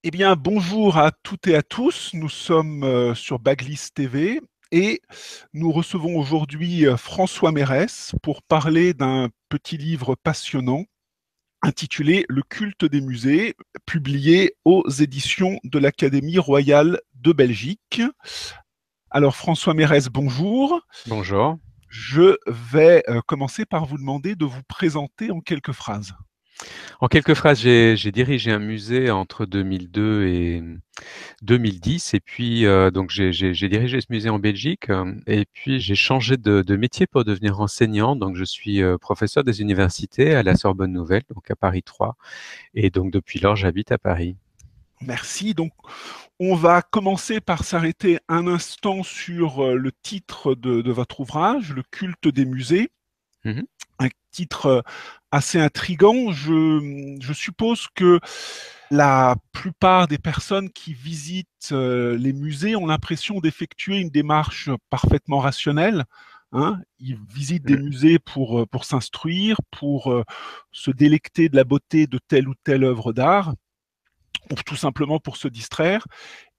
Eh bien, bonjour à toutes et à tous. Nous sommes sur Backlist TV et nous recevons aujourd'hui François Mérès pour parler d'un petit livre passionnant intitulé Le culte des musées, publié aux éditions de l'Académie royale de Belgique. Alors, François Mérès, bonjour. Bonjour. Je vais commencer par vous demander de vous présenter en quelques phrases. En quelques phrases, j'ai dirigé un musée entre 2002 et 2010 et puis donc j'ai dirigé ce musée en Belgique et puis j'ai changé de métier pour devenir enseignant. Donc je suis professeur des universités à la Sorbonne Nouvelle, donc à Paris 3 et donc depuis lors j'habite à Paris. Merci. Donc, on va commencer par s'arrêter un instant sur le titre de votre ouvrage, Le culte des musées, Mmh. un titre assez intrigant. Je suppose que la plupart des personnes qui visitent les musées ont l'impression d'effectuer une démarche parfaitement rationnelle. Hein. Ils visitent des Mmh. musées pour s'instruire, pour se délecter de la beauté de telle ou telle œuvre d'art, ou tout simplement pour se distraire.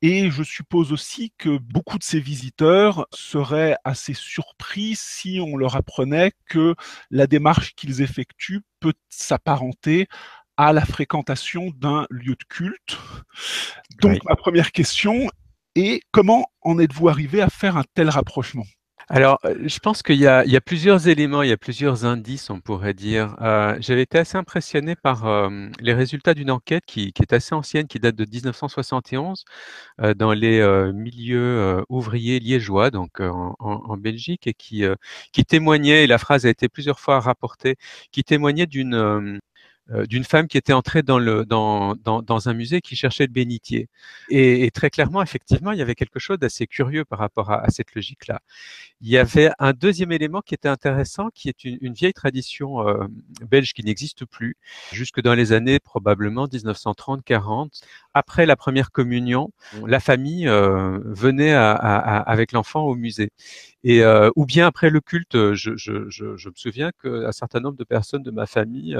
Et je suppose aussi que beaucoup de ces visiteurs seraient assez surpris si on leur apprenait que la démarche qu'ils effectuent peut s'apparenter à la fréquentation d'un lieu de culte. Donc Oui. ma première question est comment en êtes-vous arrivé à faire un tel rapprochement? Alors, je pense qu'il y a plusieurs éléments, il y a plusieurs indices, on pourrait dire. J'avais été assez impressionné par, les résultats d'une enquête qui est assez ancienne, qui date de 1971, dans les, milieux, ouvriers liégeois, donc, en Belgique et qui témoignait et la phrase a été plusieurs fois rapportée, qui témoignait d'une femme qui était entrée dans un musée qui cherchait le bénitier et très clairement, effectivement, il y avait quelque chose d'assez curieux par rapport à cette logique-là. Il y avait un deuxième élément qui était intéressant, qui est une vieille tradition belge qui n'existe plus, jusque dans les années probablement 1930-40. Après la première communion, la famille venait avec l'enfant au musée. Et ou bien après le culte, je me souviens qu'un certain nombre de personnes de ma famille,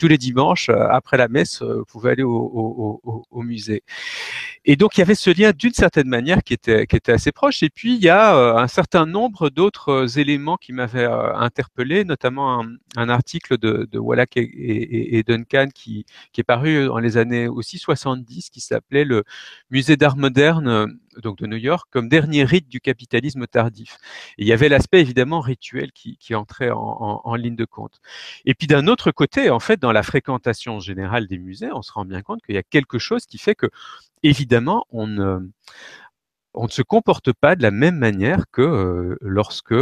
tous les dimanches, après la messe, pouvaient aller au musée. Et donc il y avait ce lien d'une certaine manière qui était assez proche. Et puis il y a un certain nombre d'autres éléments qui m'avaient interpellé, notamment un article de Wallach et Duncan qui est paru dans les années aussi 70, qui s'appelait le Musée d'art moderne donc de New York comme dernier rite du capitalisme tardif. Et il y avait l'aspect évidemment rituel qui entrait en ligne de compte. Et puis d'un autre côté, en fait, dans la fréquentation générale des musées, on se rend bien compte qu'il y a quelque chose qui fait que évidemment, on ne se comporte pas de la même manière que lorsque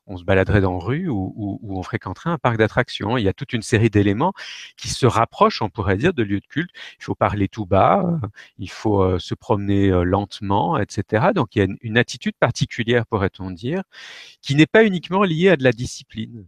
on se baladerait dans la rue ou on fréquenterait un parc d'attractions. Il y a toute une série d'éléments qui se rapprochent, on pourrait dire, de lieux de culte. Il faut parler tout bas, il faut se promener lentement, etc. Donc il y a une attitude particulière, pourrait-on dire, qui n'est pas uniquement liée à de la discipline.